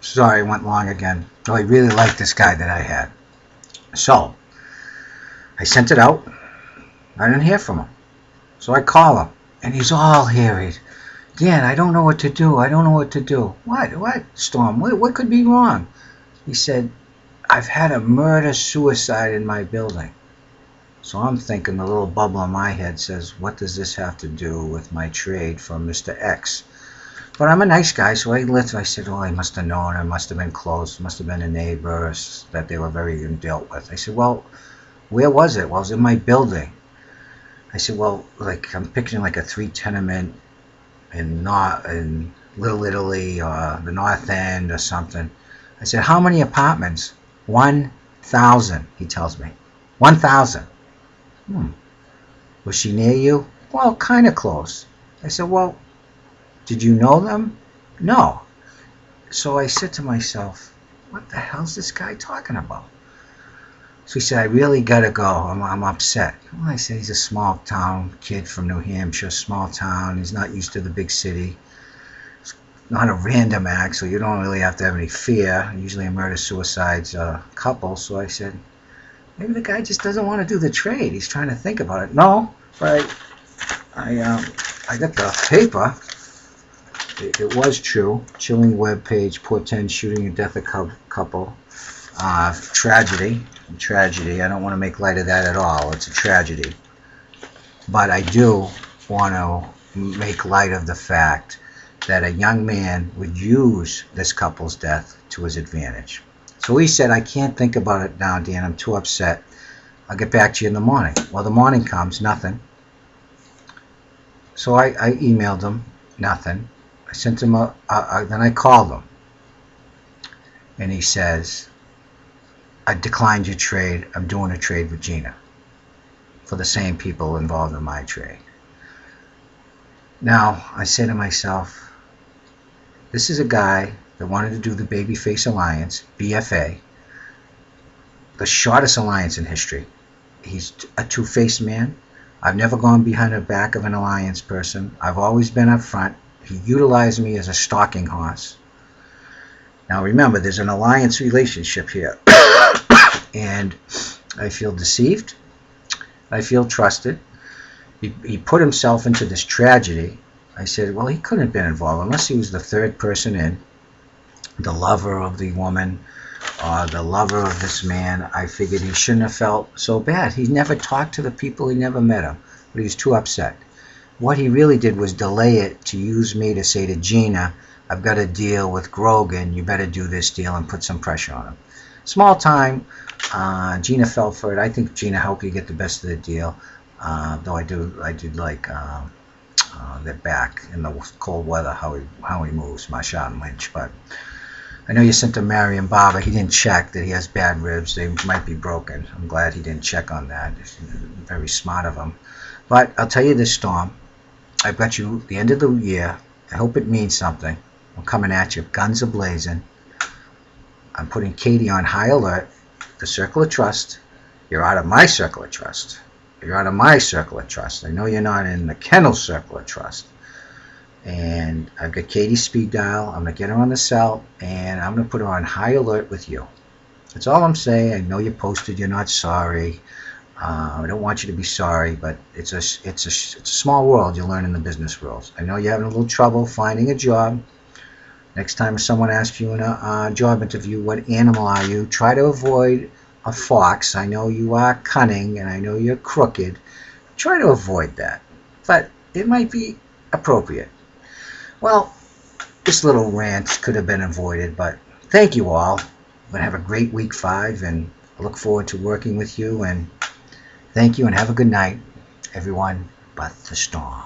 Sorry, I went long again. Oh, I really liked this guy that I had. So, I sent it out. I didn't hear from him. So I call him, and he's all harried. Dan, I don't know what to do. I don't know what to do. What, Storm? What could be wrong? He said, I've had a murder-suicide in my building. So I'm thinking the little bubble in my head says, what does this have to do with my trade for Mr. X? But I'm a nice guy, so I said, oh, I must have known. I must have been close. Must have been a neighbor that they were very dealt with. I said, well, where was it? Well, it was in my building. I said, well, like I'm picturing like a 3-tenement in Little Italy or the North End or something. I said, how many apartments? 1,000, he tells me. 1,000. Was she near you? Well, kind of close. I said, well, did you know them? No. So I said to myself, what the hell's this guy talking about? So he said, I really got to go. I'm upset. Well, I said, he's a small town kid from New Hampshire, small town. He's not used to the big city. It's not a random act, so you don't really have to have any fear. Usually a murder-suicide's a couple. So I said, maybe the guy just doesn't want to do the trade. He's trying to think about it. No, but I got the paper. It was true. Chilling web page portends shooting and death of couple. Tragedy. I don't want to make light of that at all. It's a tragedy. But I do want to make light of the fact that a young man would use this couple's death to his advantage. So he said, I can't think about it now, Dan. I'm too upset. I'll get back to you in the morning. Well, the morning comes, nothing. So I emailed him, nothing. I sent him then I called him. And he says, I declined your trade. I'm doing a trade with Gina for the same people involved in my trade. Now, I say to myself, this is a guy that wanted to do the Babyface Alliance, BFA, the shortest alliance in history. He's a two-faced man. I've never gone behind the back of an alliance person. I've always been up front. He utilized me as a stalking horse. Now remember, there's an alliance relationship here. And I feel deceived. I feel trusted. He put himself into this tragedy. I said, well, he couldn't have been involved unless he was the third person in, the lover of the woman, the lover of this man. I figured he shouldn't have felt so bad. He never talked to the people. He never met them. But he was too upset. What he really did was delay it to use me to say to Gina, I've got a deal with Grogan. You better do this deal and put some pressure on him. Small time. Gina fell for it. I think Gina helped you get the best of the deal. Though I do like that back in the cold weather, how he moves, Marshawn Lynch. But I know you sent to Marion Barber. He didn't check that he has bad ribs. They might be broken. I'm glad he didn't check on that. It's very smart of him. But I'll tell you this, Storm. I've got you the end of the year. I hope it means something. I'm coming at you, guns a-blazing. I'm putting Katie on high alert. The circle of trust. You're out of my circle of trust. You're out of my circle of trust. I know you're not in the kennel circle of trust. And I've got Katie's speed dial. I'm going to get her on the cell, and I'm going to put her on high alert with you. That's all I'm saying. I know you posted. You're not sorry. I don't want you to be sorry, but it's a small world. You learn in the business rules. I know you're having a little trouble finding a job. Next time someone asks you in a job interview, what animal are you? Try to avoid a fox. I know you are cunning, and I know you're crooked. Try to avoid that. But it might be appropriate. Well, this little rant could have been avoided, but thank you all. I'm going to have a great week 5, and I look forward to working with you. And thank you, and have a good night, everyone but the storm.